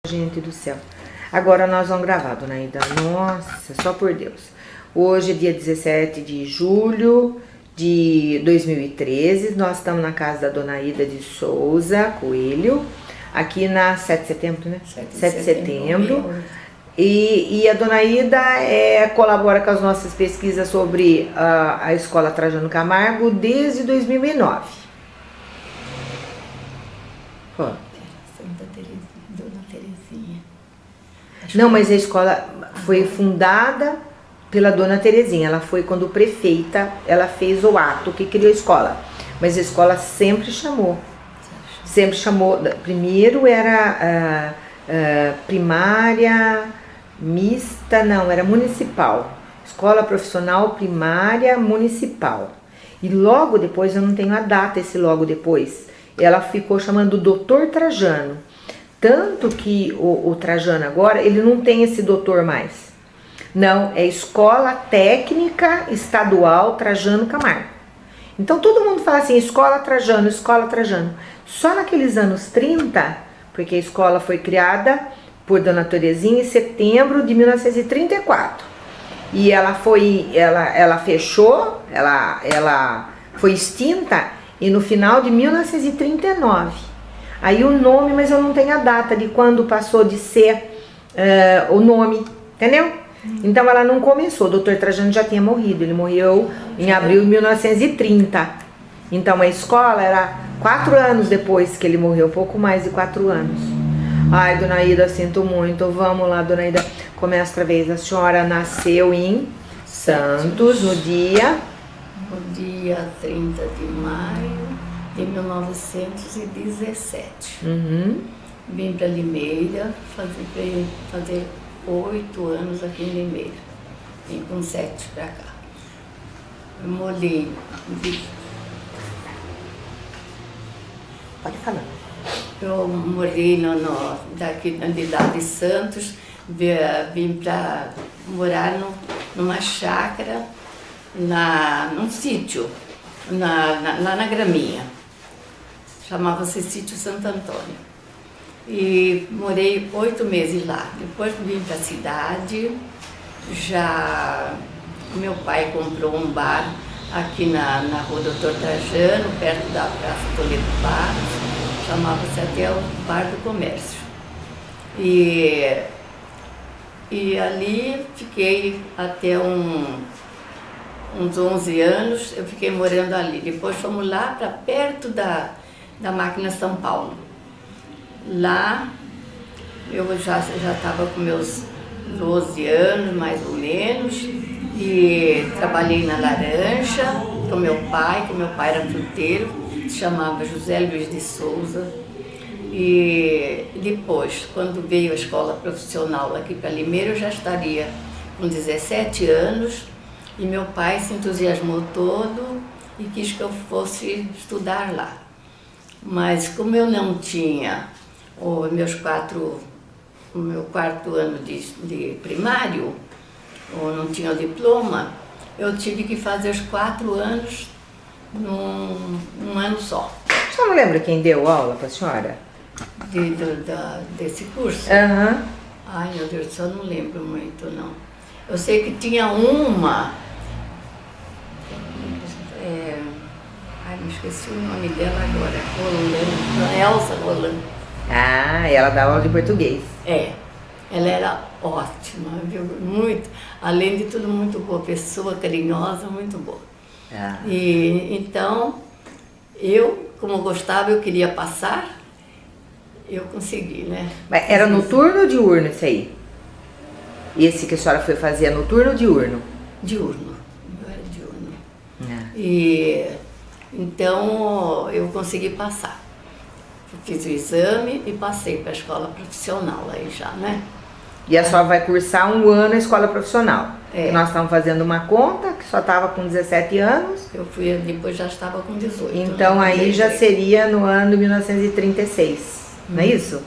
Gente do céu. Agora nós vamos gravar, dona Ida. Nossa, só por Deus. Hoje é dia 17 de julho de 2013. Nós estamos na casa da dona Ida de Souza Coelho, aqui na 7 de setembro, né? 7 de setembro. E a dona Ida colabora com as nossas pesquisas sobre a Escola Trajano Camargo desde 2009. Ó. Dona Terezinha. Não, mas a escola foi fundada pela dona Terezinha. Ela foi quando prefeita, ela fez o ato que criou a escola. Mas a escola sempre chamou. Sempre chamou. Primeiro era primária, mista, não, era municipal. Escola profissional primária municipal. E logo depois, eu não tenho a data, esse logo depois, ela ficou chamando doutor Trajano. Tanto que o Trajano agora, ele não tem esse doutor mais. Não, é Escola Técnica Estadual Trajano Camargo. Então todo mundo fala assim, Escola Trajano, Escola Trajano. Só naqueles anos 30, porque a escola foi criada por dona Terezinha em setembro de 1934. E ela fechou, ela foi extinta e no final de 1939. Aí o nome, mas eu não tenho a data de quando passou de ser o nome, entendeu? Então ela não começou, o doutor Trajano já tinha morrido, ele morreu em abril de 1930. Então a escola era 4 anos depois que ele morreu, pouco mais de 4 anos. Ai, dona Ida, sinto muito, vamos lá, dona Ida, começa outra vez. A senhora nasceu em Santos, no dia 30 de maio de 1917. Vim para Limeira fazer 8 anos aqui em Limeira. Vim com 7 para cá. Eu morei. Pode falar. Eu morei daqui na cidade de Santos, vim para morar numa chácara, num sítio, lá na Graminha. Chamava-se Sítio Santo Antônio. E morei 8 meses lá. Depois vim para a cidade, meu pai comprou um bar aqui na rua Doutor Trajano, perto da Praça Toledo Barros, chamava-se até o Bar do Comércio. E ali fiquei até uns 11 anos, eu fiquei morando ali. Depois fomos lá para perto da Máquina São Paulo. Lá eu já estava com meus 12 anos, mais ou menos, e trabalhei na Laranja com meu pai era fruteiro, se chamava José Luiz de Souza. E depois, quando veio a escola profissional aqui para Limeira, eu já estaria com 17 anos, e meu pai se entusiasmou todo e quis que eu fosse estudar lá. Mas como eu não tinha o meu quarto ano de primário, ou não tinha o diploma, eu tive que fazer os 4 anos num ano só. A senhora não lembra quem deu aula para a senhora? Desse curso? Aham. Ai, meu Deus do céu, não lembro muito, não. Eu sei que tinha uma... me esqueci o nome dela agora. Elza Rolando. Ah, ela dá aula de português. Ela era ótima, viu? Muito, além de tudo, muito boa pessoa, carinhosa, muito boa. E então, eu, como gostava, eu queria passar, eu consegui, né? Mas era noturno ou diurno esse aí? Esse que a senhora foi fazer é noturno ou diurno? Diurno, eu era diurno. E então eu consegui passar. Fiz o exame e passei para a escola profissional aí já, né? E a senhora vai cursar 1 ano a escola profissional. Nós estamos fazendo uma conta, que só estava com 17 anos. Eu fui, depois já estava com 18. Então, né? Aí já seria no ano de 1936, não é isso? Acho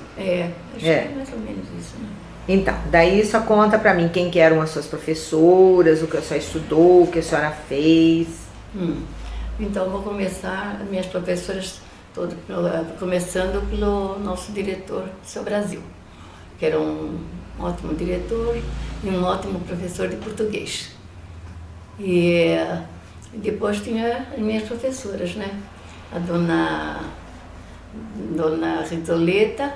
que é mais ou menos isso, né? Então, daí só conta pra mim quem que eram as suas professoras, o que a senhora estudou, o que a senhora fez. Então, vou começar, minhas professoras, começando pelo nosso diretor, seu Brasil, que era um ótimo diretor e um ótimo professor de português. E depois tinha as minhas professoras, né? A dona Rizoleta,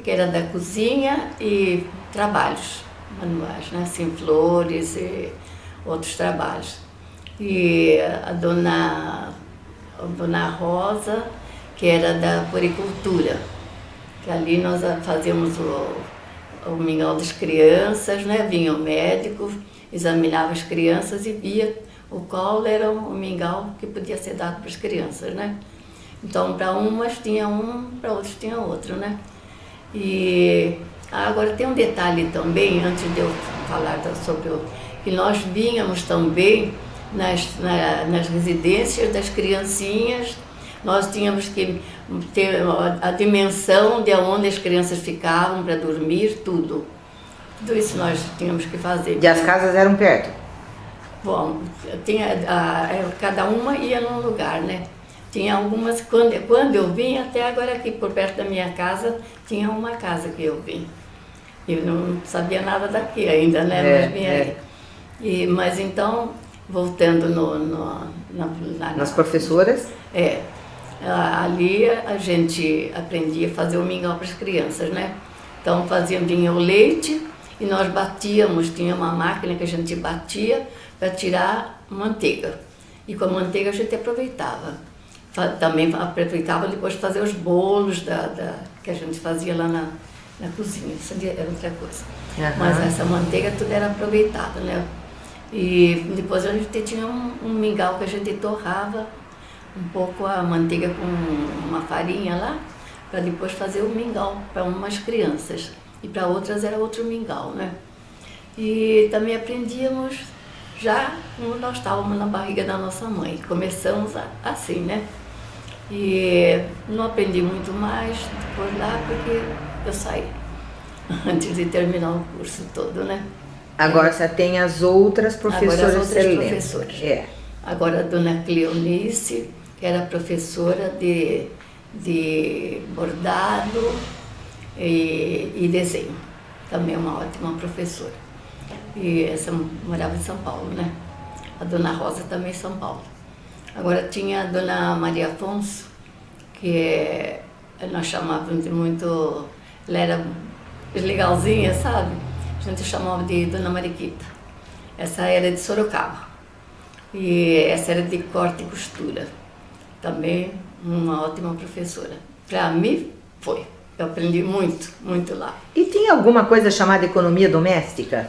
que era da cozinha e trabalhos manuais, né? Assim, flores e outros trabalhos. E a dona Rosa, que era da puericultura, que ali nós fazíamos o mingau das crianças, né? Vinha o médico, examinava as crianças e via o qual era o mingau que podia ser dado para as crianças, né? Então, para umas tinha um, para outros tinha outro, né? E agora tem um detalhe também, antes de eu falar sobre que nós vínhamos também nas residências das criancinhas, nós tínhamos que ter a dimensão de onde as crianças ficavam para dormir, tudo. Tudo isso nós tínhamos que fazer. E as casas eram perto? Bom, cada uma ia num lugar, né? Tinha algumas, quando eu vim, até agora aqui por perto da minha casa, tinha uma casa que eu vim. Eu não sabia nada daqui ainda, né? Mas vinha aí. Mas então, voltando nas professoras? Ali a gente aprendia a fazer o mingau para as crianças, né? Então vinha o leite e nós batíamos, tinha uma máquina que a gente batia para tirar manteiga. E com a manteiga a gente aproveitava. Também aproveitava depois de fazer os bolos que a gente fazia lá na cozinha, isso era outra coisa. Uhum. Mas essa manteiga tudo era aproveitada, né? E depois a gente tinha um mingau que a gente torrava um pouco a manteiga com uma farinha lá, para depois fazer o mingau para umas crianças. E para outras era outro mingau, né? E também aprendíamos já quando nós estávamos na barriga da nossa mãe. Começamos assim, né? E não aprendi muito mais por lá, porque eu saí antes de terminar o curso todo, né? Agora você tem as outras professoras. Agora as outras professoras. Agora a dona Cleonice, que era professora de bordado e desenho. Também uma ótima professora. E essa morava em São Paulo, né? A dona Rosa também em São Paulo. Agora tinha a dona Maria Afonso, que nós chamávamos de muito... Ela era legalzinha, sabe? A gente chamava de dona Mariquita. Essa era de Sorocaba. E essa era de corte e costura. Também uma ótima professora. Para mim, foi. Eu aprendi muito, muito lá. E tinha alguma coisa chamada economia doméstica?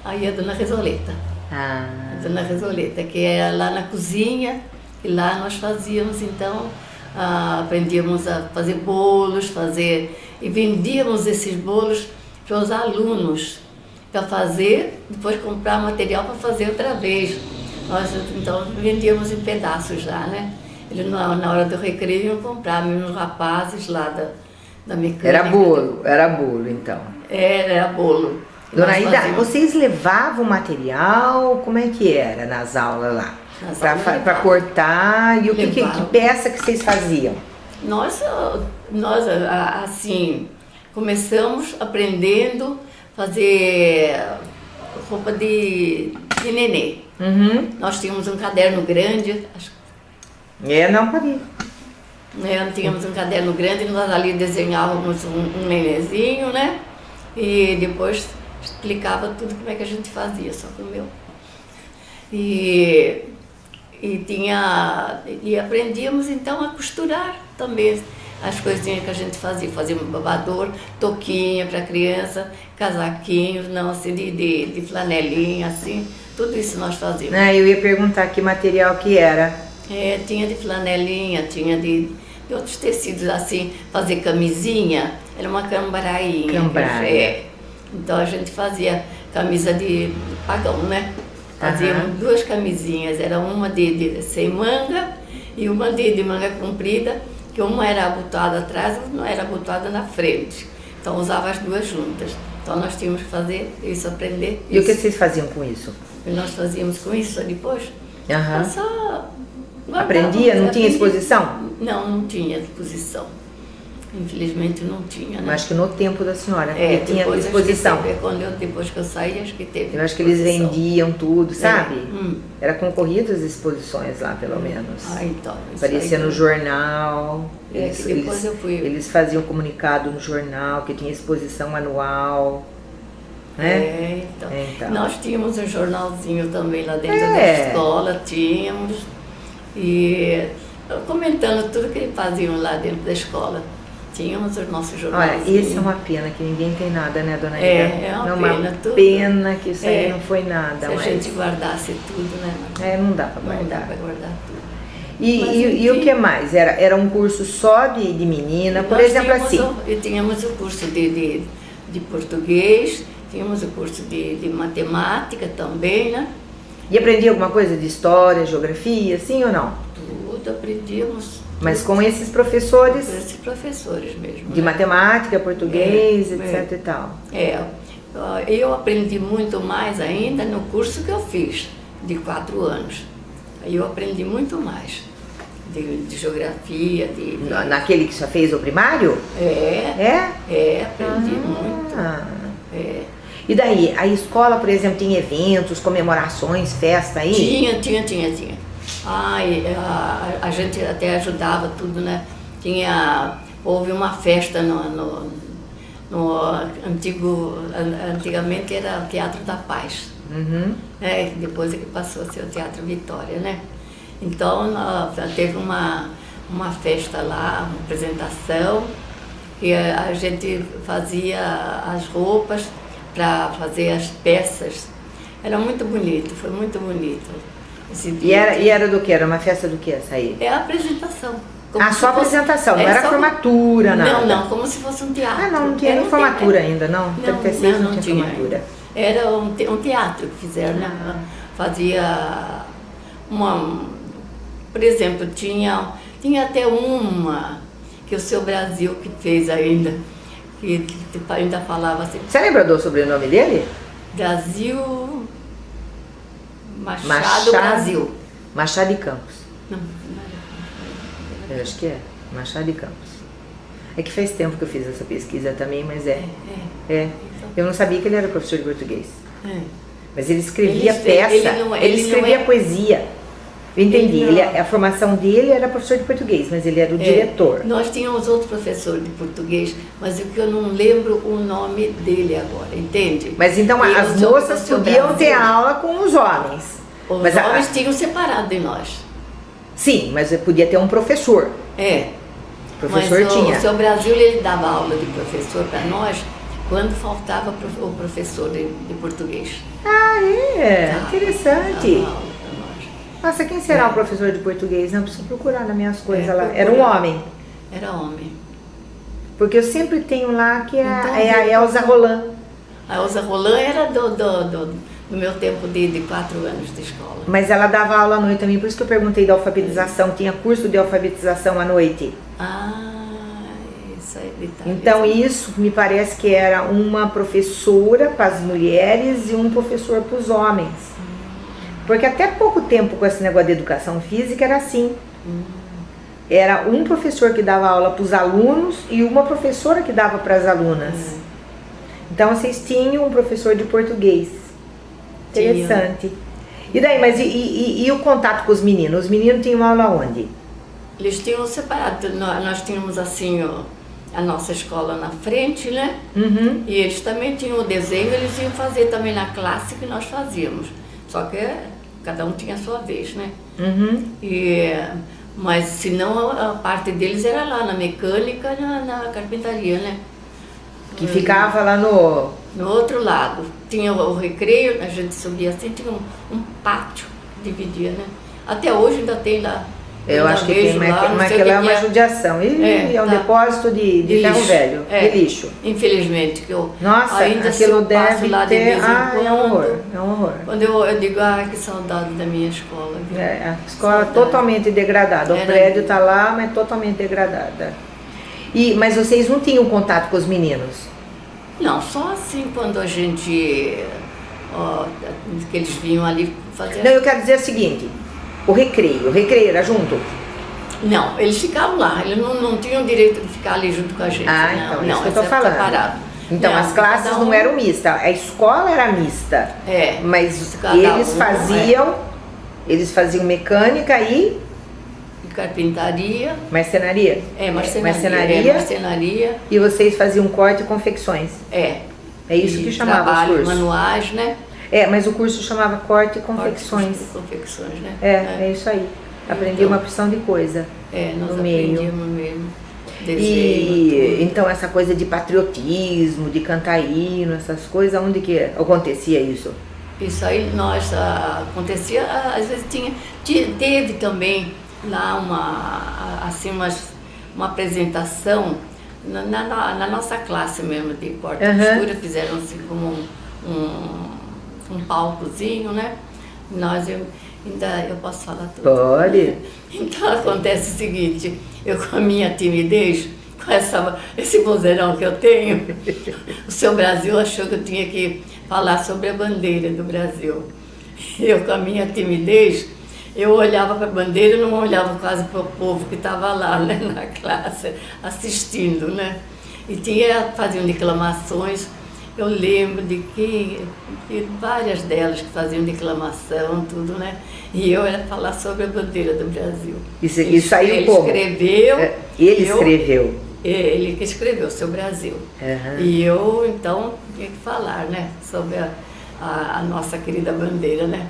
Aí a dona Rizoleta. A dona Rizoleta, que era lá na cozinha, e lá nós fazíamos, então, aprendíamos a fazer bolos, e vendíamos esses bolos para os alunos, para fazer, depois comprar material para fazer outra vez. Nós, então, vendíamos em pedaços já, né? Eles, na hora do recreio, iam comprar, mesmo os rapazes lá da mecânica. Era bolo, então. Era bolo. Dona Ida, vocês levavam material? Como é que era nas aulas lá? Para cortar? E que peça que vocês faziam? Nós assim, começamos aprendendo a fazer roupa de nenê. Uhum. Nós tínhamos um caderno grande. Não pode. Tínhamos um caderno grande e nós ali desenhávamos um nenenzinho, né? E depois explicava tudo como é que a gente fazia, só que o meu. E aprendíamos então a costurar também as coisinhas que a gente fazia. Fazíamos babador, touquinha para criança, casaquinhos, não assim, de flanelinha, assim, tudo isso nós fazíamos. Eu ia perguntar que material que era. Tinha de flanelinha, tinha de outros tecidos, assim, fazer camisinha, era uma cambarainha. Então a gente fazia camisa de pagão, né? Fazíamos duas camisinhas, era uma sem manga e uma de manga comprida, que uma era abotoada atrás e outra não era abotoada na frente. Então usava as duas juntas. Então nós tínhamos que fazer isso, aprender isso. E o que vocês faziam com isso? E nós fazíamos com isso depois. Aprendia? Não tinha exposição? Não tinha exposição. Infelizmente não tinha, né? Eu acho que no tempo da senhora, porque tinha depois exposição. Depois que eu saí, acho que teve. Eu acho que eles exposição. vendiam tudo, sabe? Hum. Era concorrido as exposições lá, pelo menos. Ah, então. isso Aparecia aí no eu- jornal. É, que depois eu fui. Eles faziam comunicado no jornal que tinha exposição anual. Né? Então. Então. Nós tínhamos um jornalzinho também lá dentro É. da escola, tínhamos. E comentando tudo que eles faziam lá dentro da escola. Tínhamos o nosso Olha, jornalzinho. isso é uma pena que ninguém tem nada, né, dona Ida? É uma pena, tudo. Pena que isso aí É. não foi nada. Se a mas gente guardasse tudo, né? não dá pra Não dá guardar. para guardar tudo. E, Mas, e o enfim. que mais? Era um curso só de menina, por Nós exemplo, tínhamos assim. E tínhamos o curso de português, tínhamos o curso de matemática também, né? E aprendia alguma coisa de história, geografia, sim ou não? Tudo aprendíamos. Mas tudo com esses professores com esses professores mesmo. de né? matemática, português, É, etc e tal. Eu aprendi muito mais ainda no curso que eu fiz, de 4 anos. Aí eu aprendi muito mais de geografia, Naquele que já fez o primário? Aprendi muito. É. E daí, a escola, por exemplo, tinha eventos, comemorações, festa aí? Tinha. A gente até ajudava tudo, né? Houve uma festa no antigamente era o Teatro da Paz. Uhum. Depois é que passou a ser o Teatro Vitória, né? Então, teve uma festa lá, uma apresentação, e a gente fazia as roupas para fazer as peças. Era muito bonito, foi muito bonito. Esse E dia. era do que? Era uma festa do que essa aí? É a apresentação. Como Ah, se só fosse- apresentação, não é era só- formatura, nada? Não, como se fosse um teatro. Ah, não tinha Era nem um formatura te- ainda, não? 36 não tinha formatura. Era um teatro que fizeram, né? Fazia por exemplo, tinha até uma que o Seu Brasil que fez ainda, que ainda falava assim, Você lembra do sobrenome dele? Brasil Machado Brasil. Machado de Campos. Não, Eu acho que é. Machado de Campos. É que faz tempo que eu fiz essa pesquisa também, mas é. Eu não sabia que ele era professor de português. Mas ele escrevia peça, ele escrevia poesia. Eu entendi. A formação dele era professor de português, mas ele era o diretor. Nós tínhamos outro professor de português, mas o que eu não lembro o nome dele agora, entende? Mas então Ele as usou moças o Seu podiam Brasil. ter aula com os homens. Os Mas homens tinham separado de nós. Sim, mas podia ter um professor. O professor mas tinha. O Seu Brasil, ele dava aula de professor para nós quando faltava o professor de português. Ah, interessante. Dava aula pra nós. Nossa, quem será o professor de português? Não, preciso procurar nas minhas coisas lá. procura. Era um homem. Era homem. Porque eu sempre tenho lá que Então, a Elza Roland. A Elza Roland era do meu tempo de 4 anos de escola. Mas ela dava aula à noite também, por isso que eu perguntei da alfabetização. Tinha curso de alfabetização à noite. Isso aí, detalhe. Então isso me parece que era uma professora para as mulheres e um professor para os homens. Porque até pouco tempo com esse negócio de educação física era assim. Era um professor que dava aula para os alunos e uma professora que dava para as alunas. Então vocês tinham um professor de português. Interessante. E daí, mas e o contato com os meninos? Os meninos tinham aula onde? Eles tinham separado. Nós tínhamos assim a nossa escola na frente, né? Uhum. E eles também tinham o desenho, eles iam fazer também na classe que nós fazíamos. Só que cada um tinha a sua vez, né? Uhum. Mas se não, a parte deles era lá na mecânica, na carpintaria, né? Que ficava lá no... No outro lado. Tinha o recreio, a gente subia assim, tinha um pátio que dividia, né? Até hoje ainda tem lá. Eu ainda acho que tem, vejo lá, não mas sei o aquilo é que uma é. judiação. E é um tá. depósito de ferro lixo. velho, de lixo. Infelizmente, que eu Nossa, ainda aquilo se eu passo deve lá de ter... vez em é um quando. horror, é um horror. Quando eu digo, que saudade da minha escola. Viu? A escola Saudade. totalmente degradada. O Era prédio mesmo. está lá, mas totalmente degradada. Mas vocês não tinham contato com os meninos? Não, só assim quando a gente, que eles vinham ali fazer... Não, eu quero dizer o seguinte, o recreio era junto? Não, eles ficavam lá, eles não tinham direito de ficar ali junto com a gente. Ah, não, então, não, isso que eu tô eles falando. separados. Então, Não, as classes cada um- não eram mistas, a escola era mista. É, Mas cada eles um, eles faziam mecânica e de carpintaria, marcenaria. marcenaria. Marcenaria, E vocês faziam corte e confecções. é. É isso E que chamava o trabalhos curso. manuais, né? É, mas o curso chamava corte e confecções. Confecções, né? É isso aí. Aprendi Então, uma porção de coisa. Nós no meio. aprendíamos mesmo. Desenho, E tudo. então essa coisa de patriotismo, de cantar hino, essas coisas, onde que acontecia isso? Isso aí nós acontecia, às vezes teve também lá uma apresentação na nossa classe mesmo de corte e costura, fizeram assim como um palcozinho, né? Eu posso falar tudo? Pode. Então acontece o seguinte, eu com a minha timidez, com esse vozeirão que eu tenho, o Seu Brasil achou que eu tinha que falar sobre a bandeira do Brasil. Eu com a minha timidez, eu olhava para a bandeira e não olhava quase para o povo que estava lá, né, na classe, assistindo, né? E faziam declamações. Eu lembro de várias delas que faziam declamação, tudo, né? E eu era falar sobre a bandeira do Brasil. E saiu como? Ele escreveu. Ele que escreveu, Seu Brasil. E eu, então, tinha que falar, né? Sobre a nossa querida bandeira, né?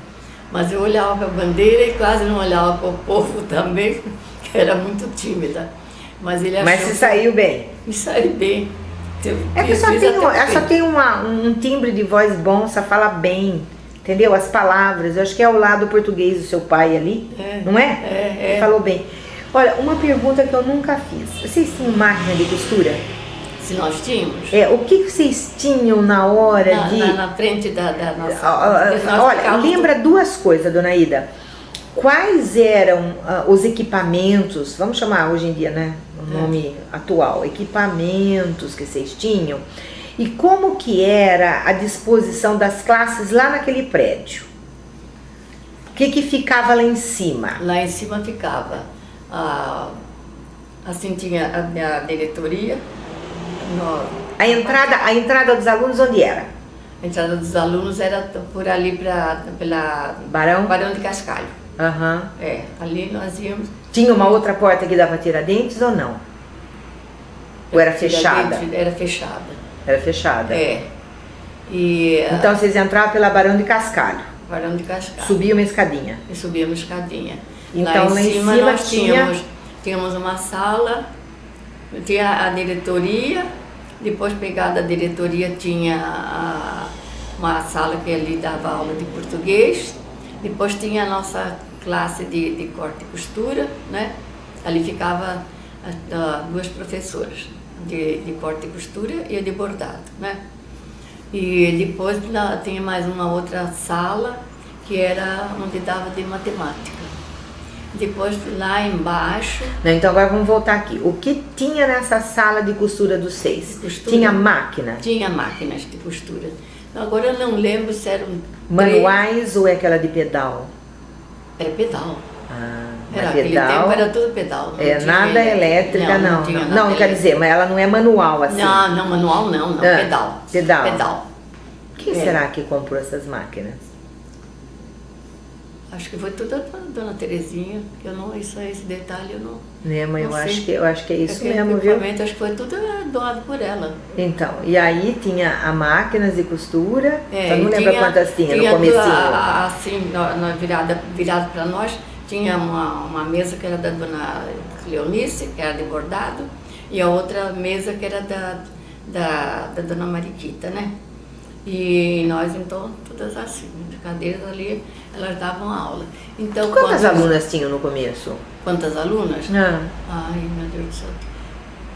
Mas eu olhava para a bandeira e quase não olhava para o povo também, que era muito tímida. Mas ele achou. Mas se saiu bem? Me saí bem. É que só tem um timbre de voz bom, só fala bem, entendeu? As palavras, eu acho que é o lado português do seu pai ali, não é? Ele falou bem. Olha, uma pergunta que eu nunca fiz. Vocês tinham máquina de costura? Se nós tínhamos? O que vocês tinham na hora de... Na frente da nossa... Olha, lembra duas coisas, dona Ida. Quais eram os equipamentos, vamos chamar hoje em dia, né? O nome atual, equipamentos que vocês tinham, e como que era a disposição das classes lá naquele prédio? O que ficava lá em cima? Lá em cima ficava, assim tinha a minha diretoria. A entrada dos alunos onde era? A entrada dos alunos era por ali pela Barão de Cascalho. Ali nós íamos. Tinha uma outra porta que dava Tiradentes ou não? Ou era fechada? Era fechada. Era fechada. Então vocês entravam pela Barão de Cascalho. Barão de Cascalho. Subia uma escadinha. E subia uma escadinha. Então lá em cima nós tínhamos uma sala, tinha a diretoria, depois pegada a diretoria tinha uma sala que ali dava aula de português, depois tinha a nossa classe de corte e costura, né? Ali ficava duas professoras de corte e costura e a de bordado, né? E depois tinha mais uma outra sala que era onde dava de matemática. Depois lá embaixo... Não, então agora vamos voltar aqui. O que tinha nessa sala de costura dos 6? Tinha máquina? Tinha máquinas de costura. Agora eu não lembro se eram manuais ou é aquela de pedal? Era pedal. Aquele tempo era tudo pedal. Nada elétrica, não. Não, quer dizer, mas ela não é manual assim. Não, manual não, pedal. Pedal. Quem será que comprou essas máquinas? Acho que foi tudo a dona Terezinha, que eu não, esse detalhe eu não. Mas eu acho que é isso mesmo, viu? Acho que foi tudo doado por ela. Então, e aí tinha a máquinas de costura, eu não lembro quantas tinha no comecinho. Assim, virado para nós, tinha uma mesa que era da dona Cleonice, que era de bordado, e a outra mesa que era da dona Mariquita, né? E nós, então, todas assim, de cadeiras ali, elas davam aula. Então, quantas alunas tinham no começo? Quantas alunas? Ai, meu Deus do céu.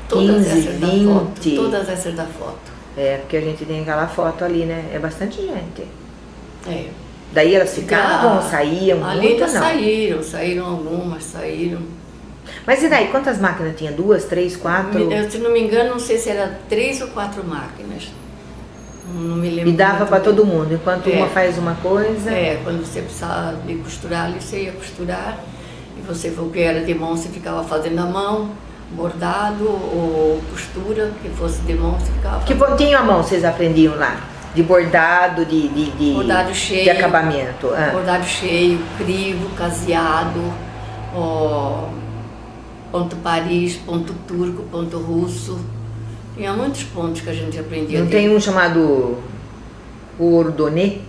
15, 20? Todas essas da foto. Porque a gente tem aquela foto ali, né? É bastante gente. Daí elas ficavam, saíam? Ali ainda saíram algumas. Mas e daí, quantas máquinas tinha? 2, 3, 4? Se não me engano, não sei se era 3 ou 4 máquinas. Não me lembro. E dava para todo mundo, enquanto uma faz uma coisa? Quando você precisava de costurar ali, você ia costurar. E você for que era de mão, você ficava fazendo a mão, bordado ou costura, que fosse de mão, você ficava Que fazendo. pontinho a mão vocês aprendiam lá? De bordado, Bordado cheio. de acabamento. Ah. Bordado cheio, crivo, caseado, ó, ponto Paris, ponto turco, ponto russo. Tinha muitos pontos que a gente aprendia. Não dele. tem um chamado cordonê?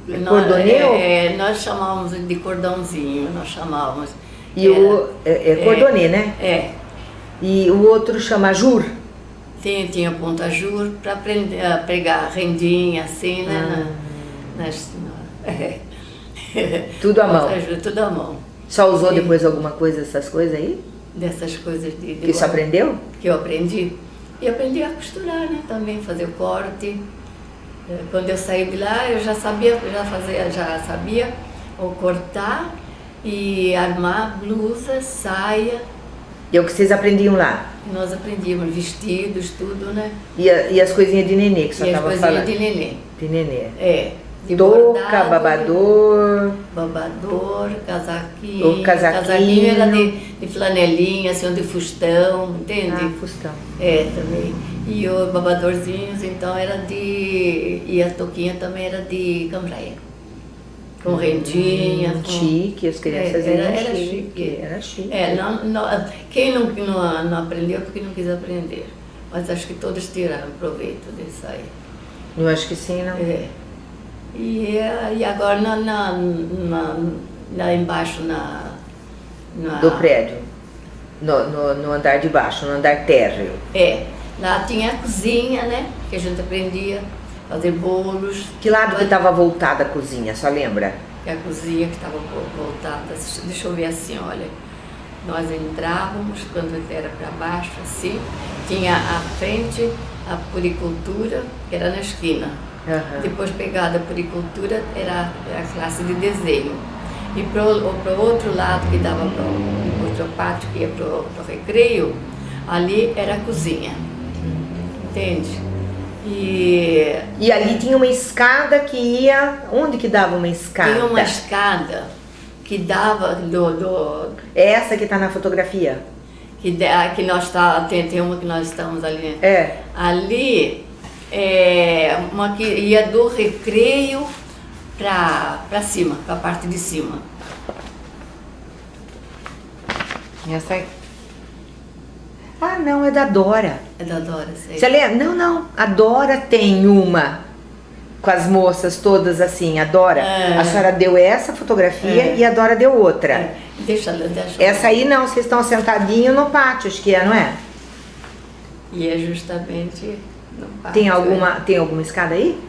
Nós, cordonê ou- nós chamávamos de cordãozinho, nós chamávamos. E o cordonê, né? É, E o outro chama jur. tinha ponta-jur para aprender a pregar rendinha, assim, né? Tudo à mão. Ponta-jur, tudo à mão. Só usou Sim. depois alguma coisa dessas coisas aí? Dessas coisas de Que você aprendeu? que eu aprendi. E aprendi a costurar, né? Também fazer o corte. Quando eu saí de lá, eu já sabia o cortar e armar blusa, saia. E é o que vocês aprendiam lá? E nós aprendíamos vestidos, tudo, né? E as coisinhas de nenê que você E as estava coisinhas falando? de nenê. De nenê. É. De Touca, bordado, babador. babador, casaquinho. O casaquinho. Casaquinho era de flanelinha, assim, de fustão, entende? Ah, fustão. É, também. E os babadorzinhos, então, era de... E a touquinha também era de cambraia. Com rendinha. Com... Chique, as crianças era eram chique. Era chique. É, quem não aprendeu porque não quis aprender. Mas acho que todos tiraram proveito disso aí. Eu acho que sim, não? É. E agora lá embaixo Do prédio. No andar de baixo, no andar térreo. É, lá tinha a cozinha, né? Que a gente aprendia a fazer bolos. Que lado que estava voltada a cozinha, só lembra? Que a cozinha que estava voltada. Deixa eu ver assim, olha. Nós entrávamos, quando era para baixo, assim, tinha à frente a puricultura, que era na esquina. Aham. Depois, pegada a puricultura, era a classe de desenho. E para o outro lado, que dava para o outro pátio, que ia para o recreio, ali era a cozinha. Entende? E ali tinha uma escada que ia... Onde que dava uma escada? Tinha uma escada que dava É essa que está na fotografia? que nós tem uma que nós estamos ali. É. Ali uma que ia do recreio para cima, para a parte de cima. E essa aí? Ah, não, é da Dora. É da Dora, sei. Você lembra? Não. A Dora tem uma com as moças todas assim. A Dora, a senhora deu essa fotografia e a Dora deu outra. Deixa. Essa aí não, vocês estão sentadinhos no pátio, acho que é, não é? E é justamente no pátio. Tem alguma escada aí?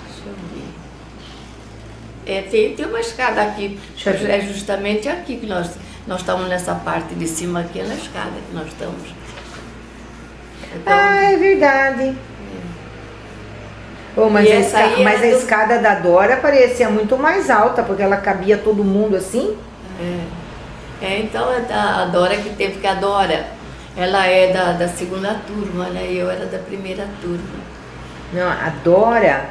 Deixa eu ver. Tem uma escada aqui. Deixa eu ver. É justamente aqui que nós estamos nessa parte de cima aqui, é na escada que nós estamos. Então, Ah, é verdade. Oh, mas E essa aí mas era a do- escada da Dora parecia muito mais alta, porque ela cabia todo mundo assim. então a Dora que teve, porque a Dora, ela é da segunda turma, né? E eu era da primeira turma. Não, a Dora...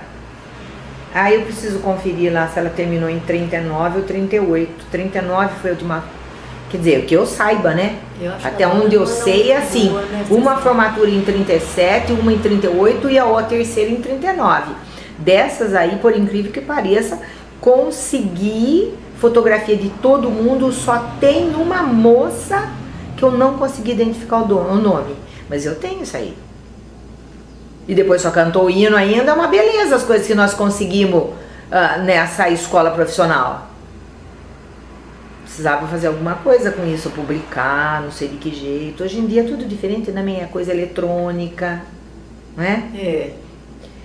Ah, eu preciso conferir lá se ela terminou em 39 ou 38. 39 foi a última... Quer dizer, que eu saiba, né? Eu acho que Até a Dora onde eu não sei é assim, boa, né? uma formatura em 37, uma em 38 e a terceira em 39. Dessas aí, por incrível que pareça, consegui fotografia de todo mundo, só tem uma moça que eu não consegui identificar o nome. Mas eu tenho isso aí. E depois só cantou o hino ainda, é uma beleza as coisas que nós conseguimos nessa escola profissional. Precisava fazer alguma coisa com isso, publicar, não sei de que jeito. Hoje em dia é tudo diferente, né? Minha coisa eletrônica, não é? É.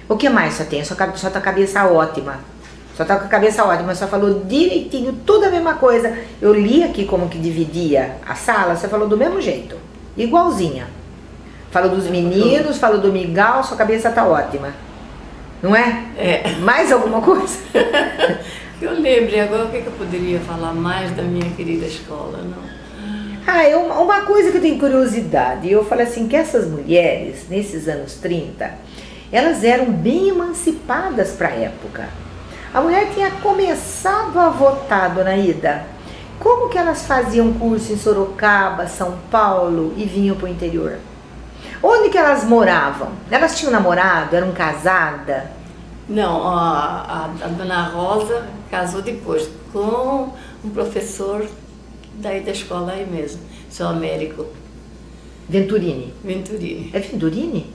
O que mais só tem? Só tá com a cabeça ótima. Só tá com a cabeça ótima, só falou direitinho, tudo a mesma coisa. Eu li aqui como que dividia a sala, você falou do mesmo jeito, igualzinha. Falou dos meninos, falou do migal, sua cabeça tá ótima. Não é? Mais alguma coisa? Eu lembrei agora o que eu poderia falar mais da minha querida escola, não? Uma coisa que eu tenho curiosidade, eu falo assim, que essas mulheres, nesses anos 30, elas eram bem emancipadas para a época. A mulher tinha começado a votar, dona Ida. Como que elas faziam curso em Sorocaba, São Paulo e vinham para o interior? Onde que elas moravam? Elas tinham namorado? Eram casadas? Não, a dona Rosa casou depois com um professor daí da escola aí mesmo, seu Américo Venturini. Venturini. É Venturini?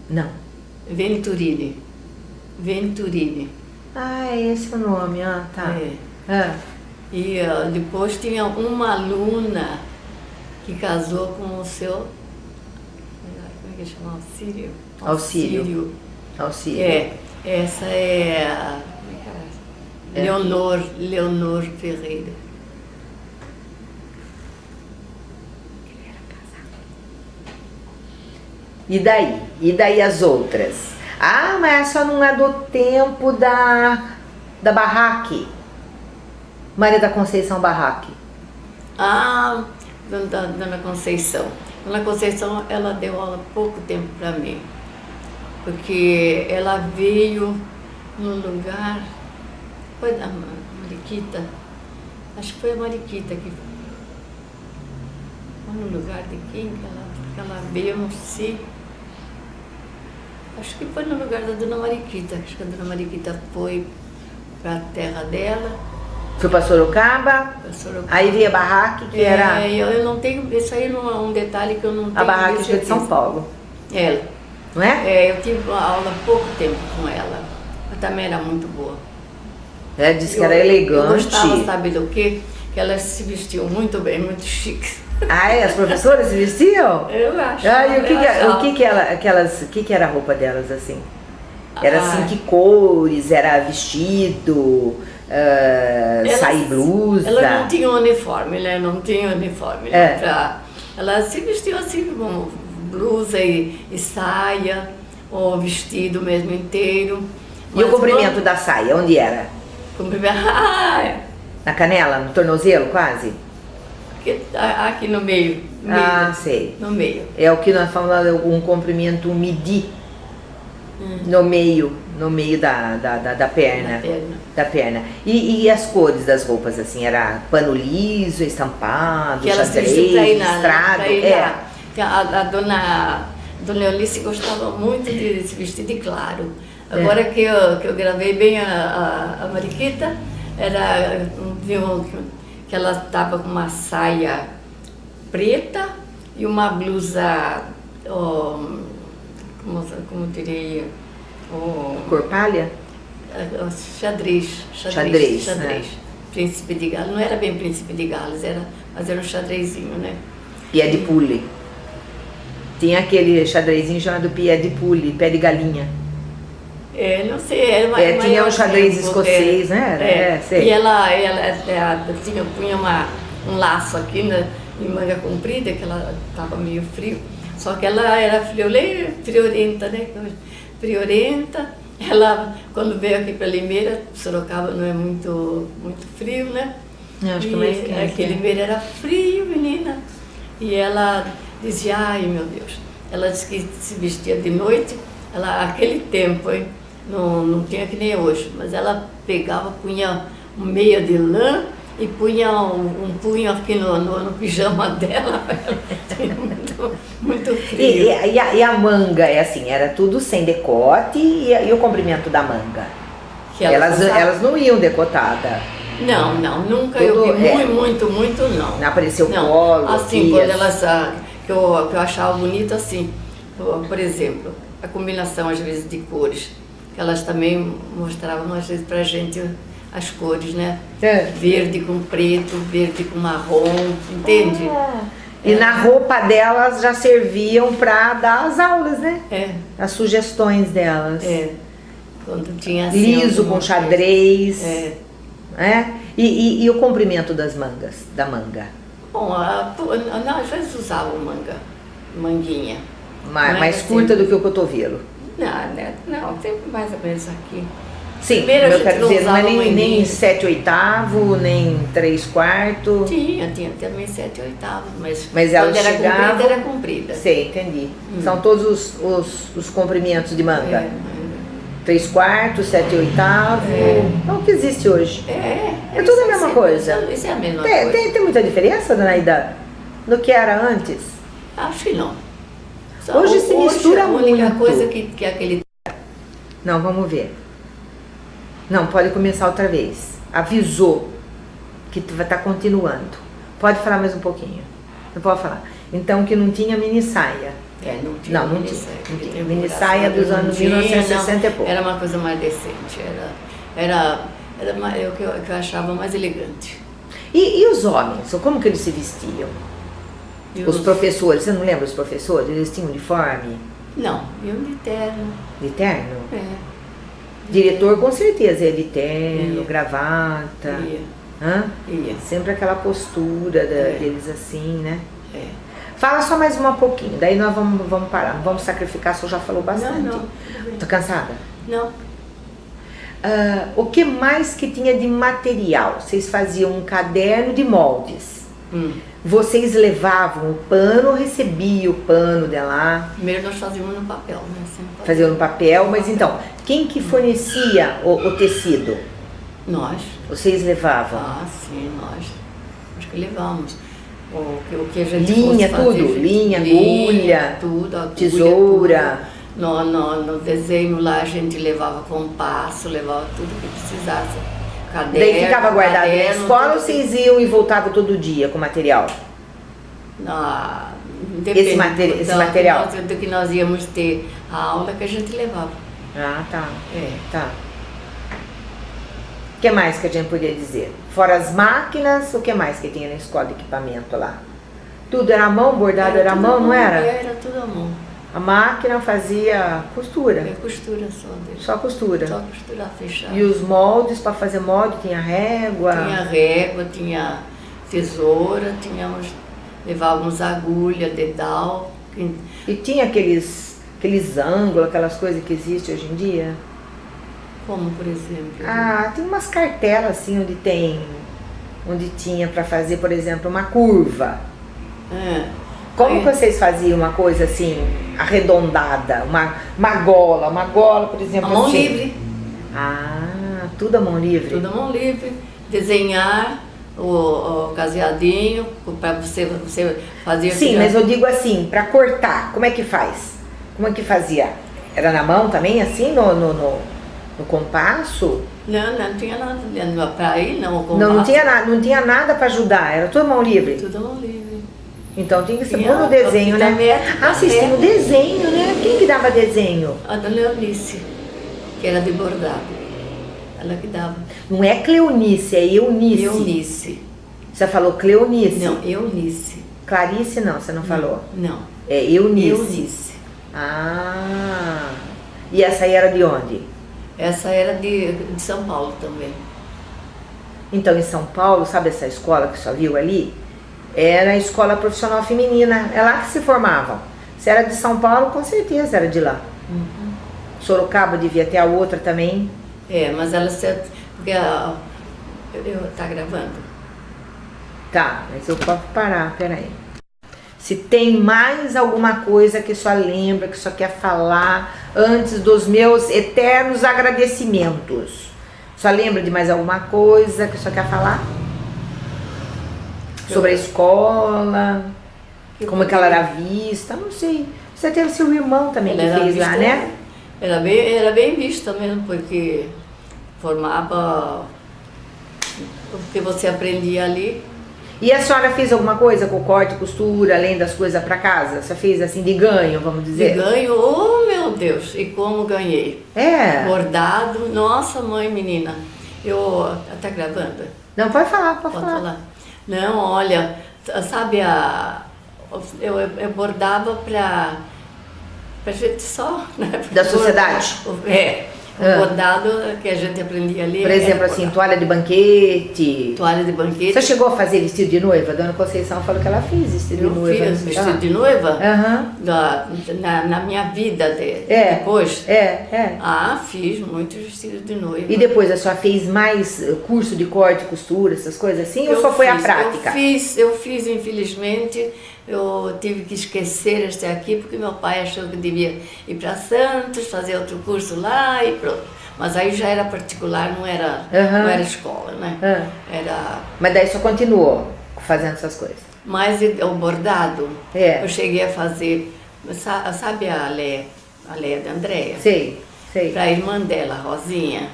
Não. Venturini. Ah, é esse o nome, tá. É. Ah. E depois tinha uma aluna que casou com o seu, como é que chama? Auxílio. É, essa é a, como é que é? Leonor Ferreira. E daí? E daí as outras? Ah, mas só não é do tempo da Barraque. Maria da Conceição Barraque. Ah, Dona Conceição. Dona Conceição, ela deu aula há pouco tempo para mim. Porque ela veio num lugar, foi da Mariquita, acho que foi a Mariquita que foi no lugar de quem que ela veio, eu não sei. Acho que foi no lugar da Dona Mariquita, acho que a Dona Mariquita foi para a terra dela. Foi para Sorocaba, aí veio a Barraque, que era... Eu não tenho, isso aí não é um detalhe que eu não tenho. A Barraque de São Paulo. Ela. Não é? Eu tive uma aula há pouco tempo com ela, mas também era muito boa. Disse que era elegante. Eu gostava, sabe do quê? Que elas se vestiam muito bem, muito chiques. Ah, as professoras se vestiam? Eu acho. Ah, e o que era a roupa delas, assim? Era assim, que cores? Era vestido, saia e blusa? Ela não tinha uniforme, né? Não tinha uniforme. Ela se vestiu assim, com blusa e saia, ou vestido mesmo inteiro. E o comprimento da saia, onde era? Comprimento... Na canela, no tornozelo, quase? Aqui no meio. Sei. No meio. É o que nós falamos, um comprimento midi. No meio da perna. Da perna. E as cores das roupas, assim, era pano liso, estampado, xadrez, listrado? A dona Eunice gostava muito de se vestir de claro. Agora que eu gravei bem a Mariquita, que ela estava com uma saia preta e uma blusa, como diria? Cor palha? Xadrez. Né? Príncipe de Gales. Não era bem Príncipe de Gales, mas era um xadrezinho, né? Pied de pule. Tinha aquele xadrezinho chamado pied de pule, pé de galinha. Não sei, era uma tinha um xadrez escocês, né? Sei. E ela punha um laço aqui em manga comprida, que ela estava meio frio. Só que ela era friorenta, né? Friorenta. Ela, quando veio aqui para Limeira, Sorocaba não é muito frio, né? Acho que mais quente. Aqui Limeira era frio, menina. E ela dizia, ai meu Deus, ela disse que se vestia de noite, aquele tempo, hein? Não tinha que nem hoje, mas ela pegava, punha uma meia de lã e punha um punho aqui no pijama dela. Tinha muito frio. E a manga é assim, era tudo sem decote e o comprimento da manga? Elas não iam decotada? Não, nunca. Tudo, eu vi muito não. Não apareceu colo? Assim, quando elas, que eu achava bonito assim, por exemplo, a combinação às vezes de cores, que elas também mostravam às vezes pra gente as cores, né? Verde com preto, verde com marrom, entende? E na roupa delas já serviam para dar as aulas, né? As sugestões delas. Quando tinha assim, liso com xadrez. E o comprimento das mangas, da manga? Bom, às vezes usavam manguinha. Mais curta do que o cotovelo? Não, sempre mais ou menos aqui. Sim, primeiro eu quero dizer, não é nem 7/8, nem 3/4. Tinha também 7/8, mas ela quando chegava... era comprida. Sei, entendi. São todos os comprimentos de manga. 3/4, 7/8. É o que existe hoje. É tudo a mesma coisa. Isso é a mesma coisa. Tem muita diferença, dona Aida, do que era antes? Acho que não. Hoje se mistura muito. A única coisa que aquele... Não, vamos ver. Não, pode começar outra vez. Avisou que tá continuando. Pode falar mais um pouquinho. Não pode falar. Então, que não tinha mini saia. Não tinha. Não tinha. Mini saia dos anos 1960 e pouco. Era uma coisa mais decente. Era o que eu achava mais elegante. E os homens? Como que eles se vestiam? Os professores, você não lembra os professores? Eles tinham uniforme? Não, iam de terno. De terno? Diretor com certeza ia de terno, gravata. Ia. Sempre aquela postura deles assim, né? Fala só mais um pouquinho, daí nós vamos parar. Não vamos sacrificar, você já falou bastante. Não. Tô cansada? Não. O que mais que tinha de material? Vocês faziam um caderno de moldes. Vocês levavam o pano ou recebiam o pano de lá? Primeiro nós fazíamos no papel, né? Faziam no papel, mas então, quem que fornecia o tecido? Nós. Vocês levavam? Sim, nós. Acho que levamos. O que a gente linha, fosse fazer, tudo? Linha, agulha, tesoura. Tudo. No desenho lá a gente levava compasso, levava tudo que precisasse. Caderno, daí ficava guardado na escola ou vocês iam e voltavam todo dia com material? Depende esse material? Do que nós íamos ter a aula que a gente levava. Tá. Tá. O que mais que a gente podia dizer? Fora as máquinas, o que mais que tinha na escola de equipamento lá? Tudo era à mão, bordado era à mão, não era? Era tudo à mão. A máquina fazia costura? Costura só dele. Só costura? Só costurar fechada. E os moldes, para fazer molde, tinha régua? Tinha régua, tinha tesoura, levávamos agulha, dedal. E tinha aqueles ângulos, aquelas coisas que existem hoje em dia? Como, por exemplo? Tem umas cartelas assim, onde tinha para fazer, por exemplo, uma curva. Como que vocês faziam uma coisa assim, arredondada, uma gola, por exemplo, a mão assim? livre. Tudo a mão livre? Tudo a mão livre. Desenhar o caseadinho, para você fazer... Sim, mas eu digo assim, para cortar, como é que faz? Como é que fazia? Era na mão também, assim, no compasso? Não tinha nada para ir, não. Não tinha nada para ajudar, era tudo a mão livre? Tudo a mão livre. Então tinha que ser bom no desenho, né? Vocês tinham desenho, né? Quem que dava desenho? A dona Eunice, que era de bordado. Ela que dava. Não é Cleonice, é Eunice. Eunice. Você falou Cleonice? Não, Eunice. Clarice não, você não falou? Não. É Eunice. Eunice. E essa aí era de onde? Essa era de São Paulo também. Então, em São Paulo, sabe essa escola que só viu ali? Era a escola profissional feminina, é lá que se formavam. Se era de São Paulo, com certeza era de lá. Sorocaba devia ter a outra também. Mas ela... Porque tá gravando? Tá, mas eu posso parar, peraí. Se tem mais alguma coisa que só lembra, que só quer falar antes dos meus eternos agradecimentos. Só lembra de mais alguma coisa que só quer falar? Sobre a escola, como é que ela era vista, não sei. Você teve seu irmão também que fez lá, né? Era bem vista mesmo, porque formava o que você aprendia ali. E a senhora fez alguma coisa com corte e costura, além das coisas para casa? Você fez assim de ganho, vamos dizer? De ganho? Oh, meu Deus! E como ganhei? Bordado. Nossa, mãe, menina. Tá gravando? Não, pode falar, pode falar. Não, olha, sabe, eu bordava pra gente só, né? Da sociedade? O bordado que a gente aprendia ali. Por exemplo, assim, toalha de banquete. Toalha de banquete. Você chegou a fazer vestido de noiva? A dona Conceição falou que ela fez vestido de noiva. Eu fiz vestido de noiva? Na minha vida depois? Fiz muitos vestidos de noiva. E depois a senhora fez mais curso de corte e costura, essas coisas assim? Ou só foi a prática? Eu fiz, infelizmente, eu tive que esquecer este aqui porque meu pai achou que devia ir para Santos, fazer outro curso lá e pronto. Mas aí já era particular, não era, não era escola, né? Era... Mas daí só continuou fazendo essas coisas? Mas o bordado, eu cheguei a fazer, sabe a Léa de Andréia? Sei. Para a irmã dela, Rosinha.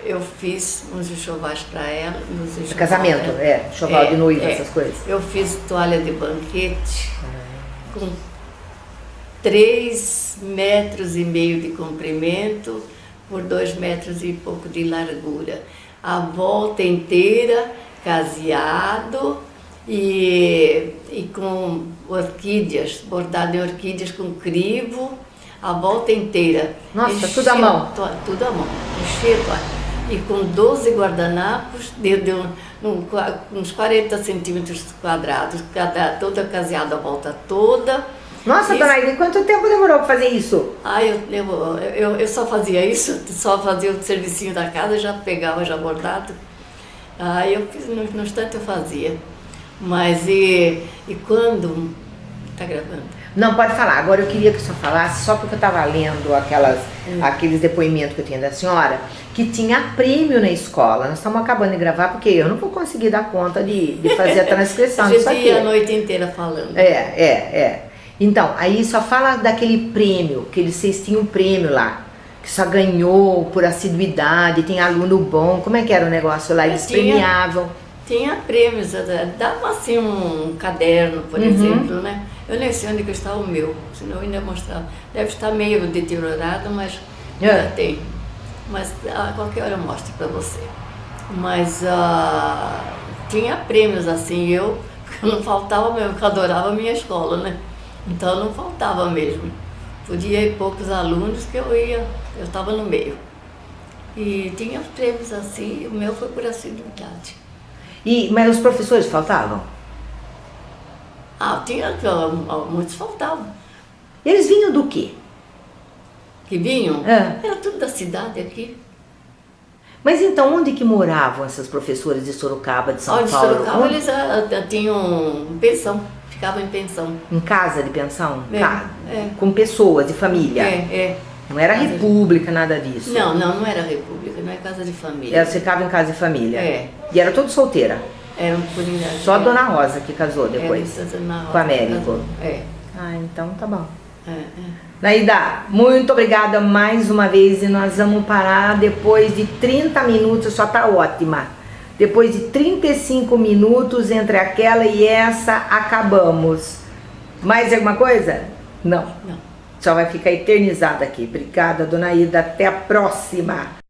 Eu fiz uns enxovais para ela. Casamento, enxoval de noiva, essas coisas. Eu fiz toalha de banquete com 3,5 metros de comprimento por 2 metros e pouco de largura. A volta inteira, caseado e com orquídeas, bordado em orquídeas com crivo, a volta inteira. Nossa, tudo à mão? Tudo à mão. Enchia a toalha. E com 12 guardanapos, deu uns 40 centímetros quadrados, toda caseada a volta toda. Nossa, Dona Aida, quanto tempo demorou para fazer isso? Eu só fazia isso, só fazia o servicinho da casa, já pegava já bordado. Eu fiz, no instante eu fazia. Mas e quando... Tá gravando? Não, pode falar. Agora eu queria que o senhor falasse, só porque eu estava lendo aqueles depoimentos que eu tinha da senhora, que tinha prêmio na escola. Nós estamos acabando de gravar porque eu não vou conseguir dar conta de fazer a transcrição disso aqui. A noite inteira falando. Então, aí só fala daquele prêmio, que vocês tinham um prêmio lá, que só ganhou por assiduidade, tem aluno bom. Como é que era o negócio lá? Eles premiavam. Tinha prêmios, dava assim um caderno, por exemplo, né? Eu nem sei onde que está o meu, senão eu ainda mostrava. Deve estar meio deteriorado, mas ainda tem. Mas a qualquer hora eu mostro para você. Mas tinha prêmios assim, porque não faltava mesmo, porque eu adorava a minha escola, né? Então não faltava mesmo. Podia ir poucos alunos que eu estava no meio. E tinha prêmios assim, o meu foi por assiduidade. Mas os professores faltavam? Muitos faltavam. Eles vinham do quê? Que vinham? Era tudo da cidade aqui. Mas então, onde que moravam essas professoras de Sorocaba, de São Paulo? De Sorocaba eles tinham pensão, ficavam em pensão. Em casa de pensão? Com pessoas, de família? Não era república, nada disso? Não era república, não é casa de família. Elas ficavam em casa de família? E era toda solteira? Era um comunidade. Só a Dona Rosa que casou depois? Com a Américo? Então tá bom. Naida, muito obrigada mais uma vez e nós vamos parar depois de 30 minutos, só tá ótima. Depois de 35 minutos entre aquela e essa, acabamos. Mais alguma coisa? Não. Só vai ficar eternizada aqui. Obrigada, Dona Aida. Até a próxima.